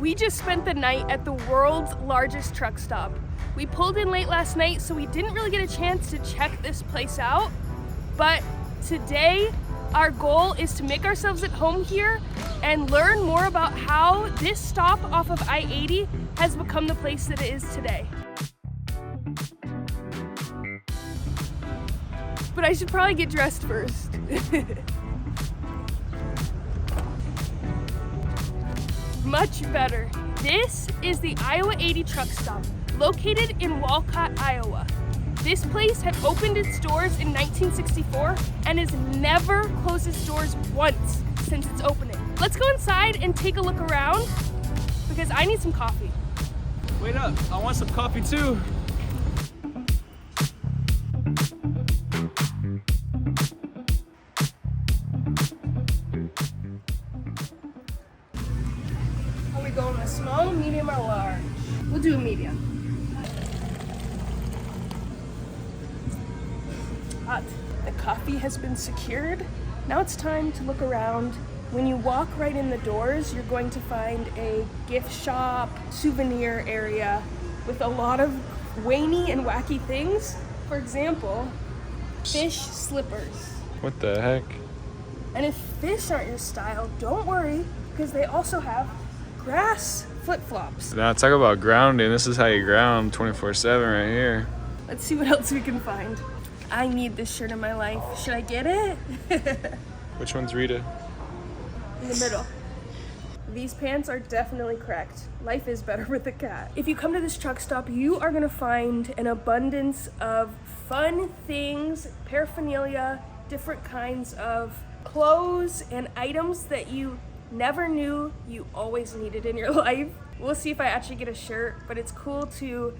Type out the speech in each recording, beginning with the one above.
We just spent the night at the world's largest truck stop. We pulled in late last night, so we didn't really get a chance to check this place out. But today, our goal is to make ourselves at home here and learn more about how this stop off of I-80 has become the place that it is today. But I should probably get dressed first. Much better. This is the Iowa 80 truck stop, located in Walcott, Iowa. This place had opened its doors in 1964 and has never closed its doors once since its opening. Let's go inside and take a look around because I need some coffee. Wait up, I want some coffee too. Are we going a small, medium, or large? We'll do a medium. Hot. The coffee has been secured. Now it's time to look around. When you walk right in the doors, you're going to find a gift shop, souvenir area with a lot of zany and wacky things. For example, fish slippers. What the heck? And if fish aren't your style, don't worry, because they also have grass flip-flops. Now talk about grounding. This is how you ground 24/7 right here. Let's see what else we can find. I need this shirt in my life. Should I get it? Which one's Rita? In the middle. These pants are definitely correct. Life is better with a cat. If you come to this truck stop, you are gonna find an abundance of fun things, paraphernalia, different kinds of clothes and items that you never knew you always needed in your life. We'll see if I actually get a shirt, but it's cool to,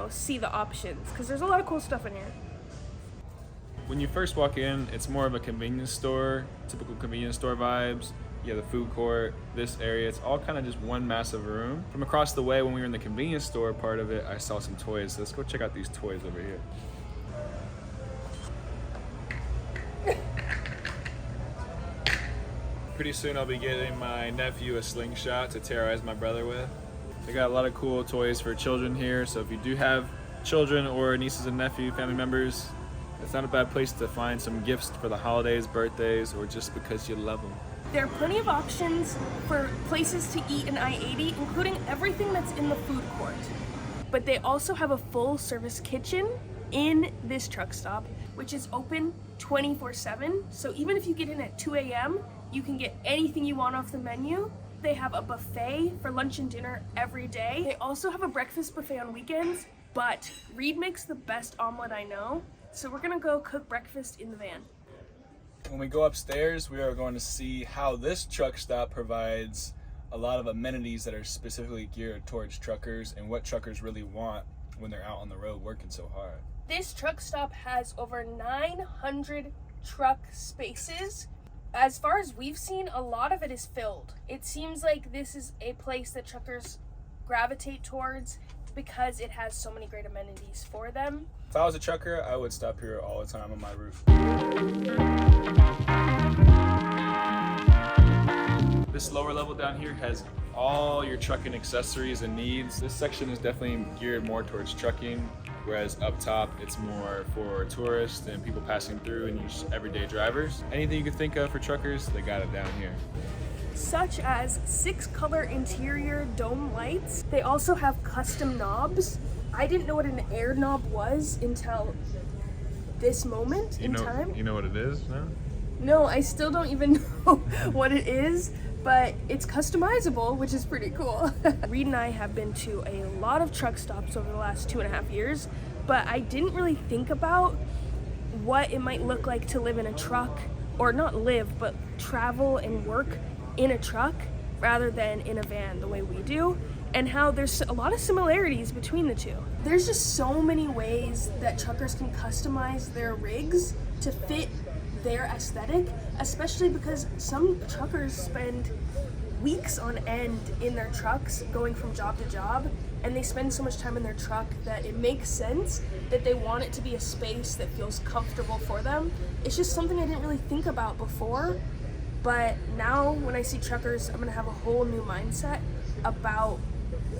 see the options because there's a lot of cool stuff in here. When you first walk in, it's more of a convenience store, typical convenience store vibes. You have the food court, this area, it's all kind of just one massive room. From across the way, when we were in the convenience store part of it, I saw some toys. Let's go check out these toys over here. Pretty soon I'll be getting my nephew a slingshot to terrorize my brother with. They got a lot of cool toys for children here, so if you do have children or nieces and nephew, family members, it's not a bad place to find some gifts for the holidays, birthdays, or just because you love them. There are plenty of options for places to eat in I-80, including everything that's in the food court. But they also have a full service kitchen in this truck stop, which is open 24/7. So even if you get in at 2 a.m., you can get anything you want off the menu. They have a buffet for lunch and dinner every day. They also have a breakfast buffet on weekends, but Reed makes the best omelet I know. So we're gonna go cook breakfast in the van. When we go upstairs, we are going to see how this truck stop provides a lot of amenities that are specifically geared towards truckers and what truckers really want when they're out on the road working so hard. This truck stop has over 900 truck spaces. As far as we've seen, a lot of it is filled. It seems like this is a place that truckers gravitate towards because it has so many great amenities for them. If I was a trucker, I would stop here all the time on my route. This lower level down here has all your trucking accessories and needs. This section is definitely geared more towards trucking, whereas up top it's more for tourists and people passing through and just everyday drivers. Anything you could think of for truckers, they got it down here. Such as 6-color interior dome lights. They also have custom knobs. I didn't know what an air knob was until this moment in time. You know what it is, no? No, I still don't even know what it is, but it's customizable, which is pretty cool. Reed and I have been to a lot of truck stops over the last 2.5 years, but I didn't really think about what it might look like to live in a truck, or not live, but travel and work in a truck rather than in a van the way we do, and how there's a lot of similarities between the two. There's just so many ways that truckers can customize their rigs to fit their aesthetic, especially because some truckers spend weeks on end in their trucks going from job to job, and they spend so much time in their truck that it makes sense that they want it to be a space that feels comfortable for them. It's just something I didn't really think about before, But now when I see truckers, I'm gonna have a whole new mindset about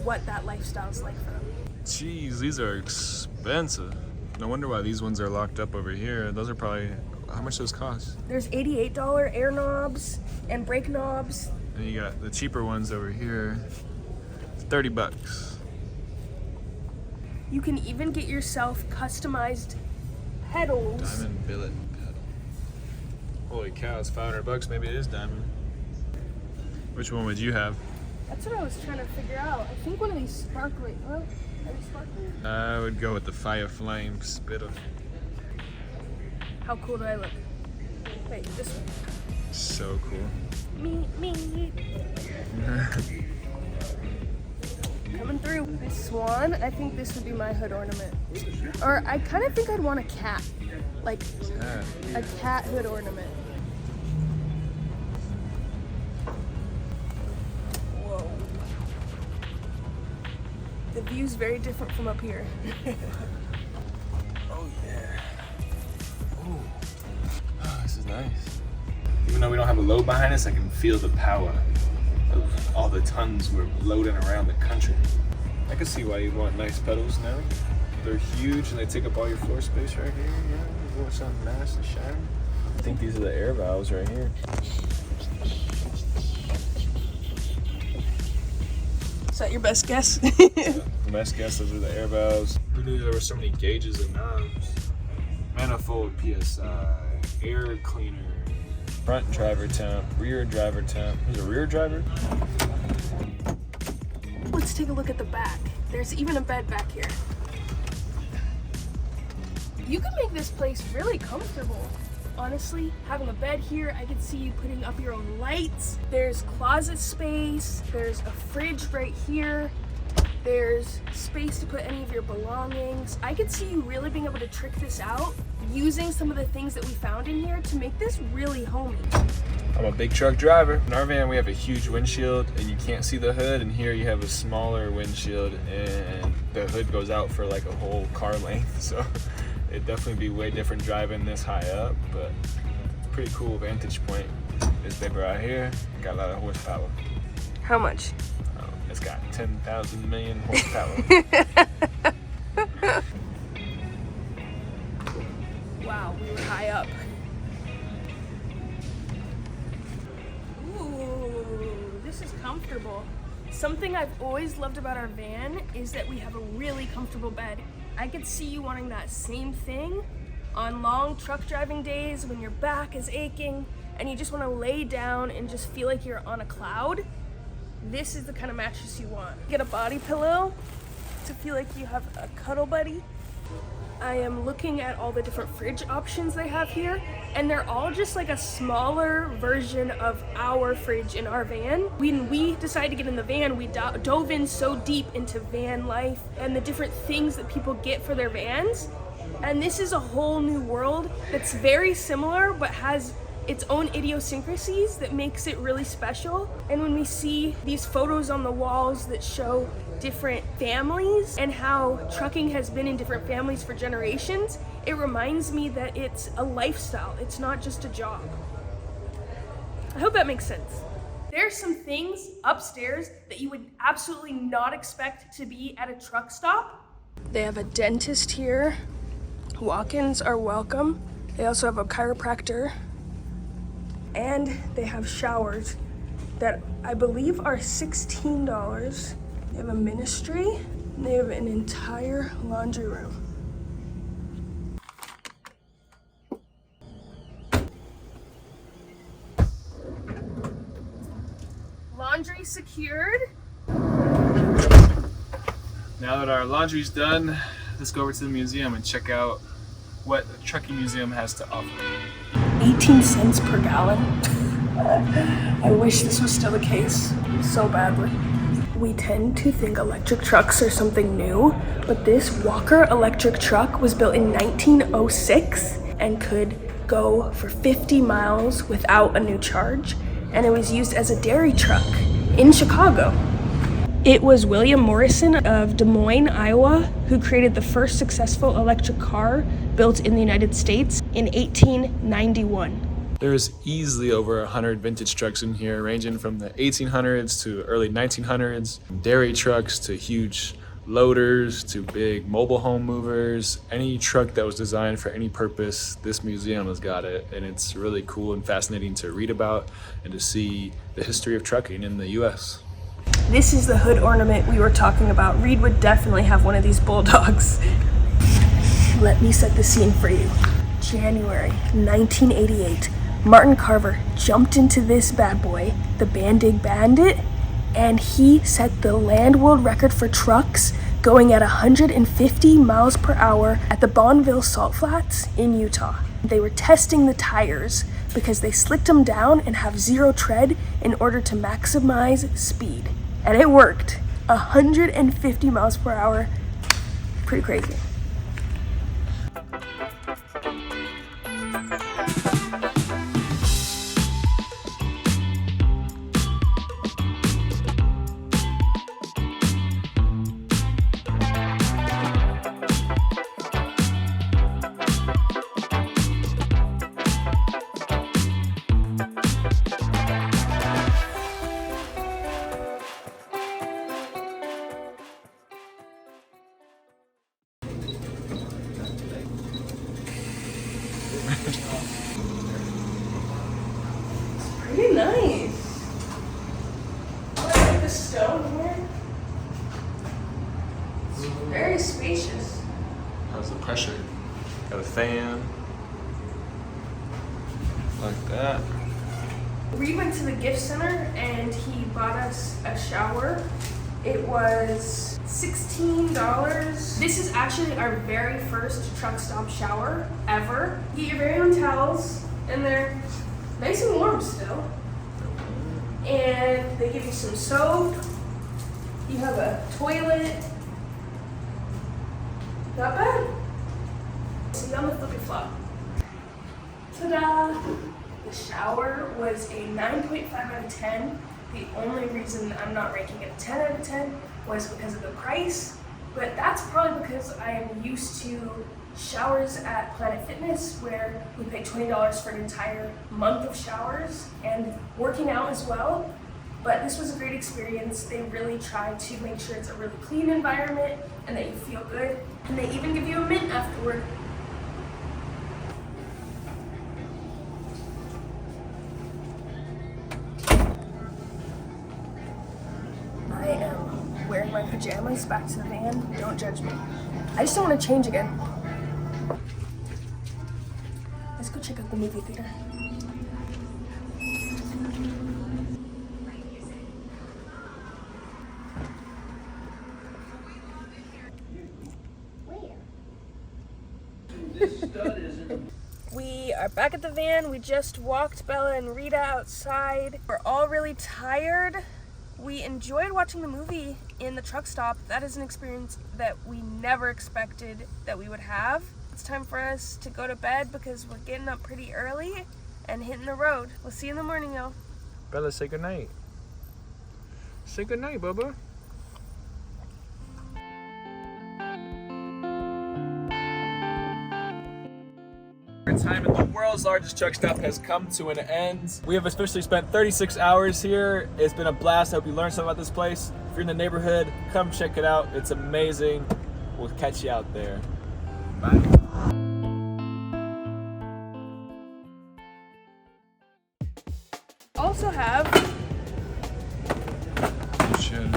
what that lifestyle is like for them. Jeez, these are expensive. No wonder why these ones are locked up over here. Those are probably, how much those cost? There's $88 air knobs and brake knobs. And you got the cheaper ones over here. It's 30 bucks. You can even get yourself customized pedals. Diamond billet pedal. Holy cow, it's 500 bucks. Maybe it is diamond. Which one would you have? That's what I was trying to figure out. I think one of these sparkling. Oh, are they sparkling? I would go with the Fire Flame Spitter. How cool do I look? Wait, this one. So cool. Me. Coming through. This swan, I think this would be my hood ornament. Or I kind of think I'd want a cat. Like a cat hood ornament. Whoa. The view's very different from up here. Oh yeah. Ooh. Oh, this is nice. Even though we don't have a load behind us, I can feel the power of all the tons we're loading around the country. I can see why you want nice pedals now. They're huge and they take up all your floor space right here. Yeah, you want something nice and shiny. I think these are the air valves right here. Is that your best guess? The best guess, those are the air valves. Who knew there were so many gauges and knobs? Manifold PSI, air cleaner, front driver temp, rear driver temp. There's a rear driver? Let's take a look at the back. There's even a bed back here. You can make this place really comfortable. Honestly, having a bed here, I could see you putting up your own lights. There's closet space. There's a fridge right here. There's space to put any of your belongings. I could see you really being able to trick this out using some of the things that we found in here to make this really homey. I'm a big truck driver. In our van, we have a huge windshield and you can't see the hood, and here you have a smaller windshield and the hood goes out for like a whole car length. So it'd definitely be way different driving this high up, but it's a pretty cool vantage point. This baby right here got a lot of horsepower. How much? It's got 10,000 million horsepower. Wow, we were high up. Ooh, this is comfortable. Something I've always loved about our van is that we have a really comfortable bed. I could see you wanting that same thing on long truck driving days when your back is aching and you just want to lay down and just feel like you're on a cloud. This is the kind of mattress you want. Get a body pillow to feel like you have a cuddle buddy. I am looking at all the different fridge options they have here, and they're all just like a smaller version of our fridge in our van. When we decided to get in the van, we dove in so deep into van life and the different things that people get for their vans. And this is a whole new world that's very similar, but has its own idiosyncrasies that makes it really special. And when we see these photos on the walls that show different families and how trucking has been in different families for generations, it reminds me that it's a lifestyle. It's not just a job. I hope that makes sense. There's some things upstairs that you would absolutely not expect to be at a truck stop. They have a dentist here. Walk-ins are welcome. They also have a chiropractor. And they have showers that I believe are $16. They have a ministry, and they have an entire laundry room. Laundry secured. Now that our laundry's done, let's go over to the museum and check out what the Trucky Museum has to offer. 18 cents per gallon. I wish this was still the case so badly. We tend to think electric trucks are something new, but this Walker electric truck was built in 1906 and could go for 50 miles without a new charge, and it was used as a dairy truck in Chicago. It was William Morrison of Des Moines, Iowa, who created the first successful electric car built in the United States in 1891. There's easily over 100 vintage trucks in here, ranging from the 1800s to early 1900s, dairy trucks to huge loaders to big mobile home movers. Any truck that was designed for any purpose, this museum has got it, and it's really cool and fascinating to read about and to see the history of trucking in the US. This is the hood ornament we were talking about. Reed would definitely have one of these bulldogs. Let me set the scene for you. January 1988, Martin Carver jumped into this bad boy, the Bandig Bandit, and he set the land world record for trucks going at 150 miles per hour at the Bonneville Salt Flats in Utah. They were testing the tires because they slicked them down and have zero tread in order to maximize speed. And it worked. 150 miles per hour. Pretty crazy. Pretty nice. I like the stone here. It's very spacious. How's the pressure? Got a fan. Like that. We went to the gift center and he bought us a shower. It was $16. This is actually our very first truck stop shower ever. You get your very own towels and they're nice and warm still. And they give you some soap. You have a toilet. Not bad. See on the flippy flop. Ta-da! The shower was a 9.5 out of 10. The only reason I'm not ranking it a 10 out of 10 was because of the price, but that's probably because I am used to showers at Planet Fitness where we pay $20 for an entire month of showers and working out as well. But this was a great experience. They really try to make sure it's a really clean environment and that you feel good. And they even give you a mint afterward. I am wearing my pajamas back to the van. Don't judge me. I just don't want to change again. Let's go check out the movie theater. We are back at the van. We just walked Bella and Rita outside. We're all really tired. We enjoyed watching the movie in the truck stop. That is an experience that we never expected that we would have. It's time for us to go to bed because we're getting up pretty early and hitting the road. We'll see you in the morning, y'all. Bella, say goodnight. Say goodnight, Bubba. Our time at the world's largest truck stop has come to an end. We have officially spent 36 hours here. It's been a blast. I hope you learned something about this place. If you're in the neighborhood, come check it out. It's amazing. We'll catch you out there. Bye. Also have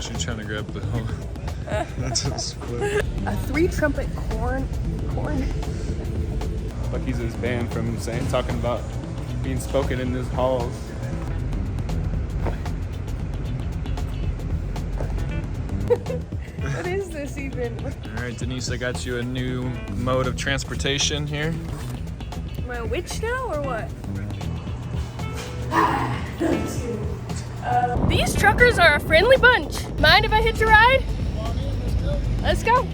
She's trying to grab the whole. That's a split. a 3-trumpet corn. Bucky's his band from talking about being spoken in his halls. What is this even? All right, Denise, I got you a new mode of transportation here. Am I a witch now or what? These truckers are a friendly bunch. Mind if I hitch a ride? Let's go.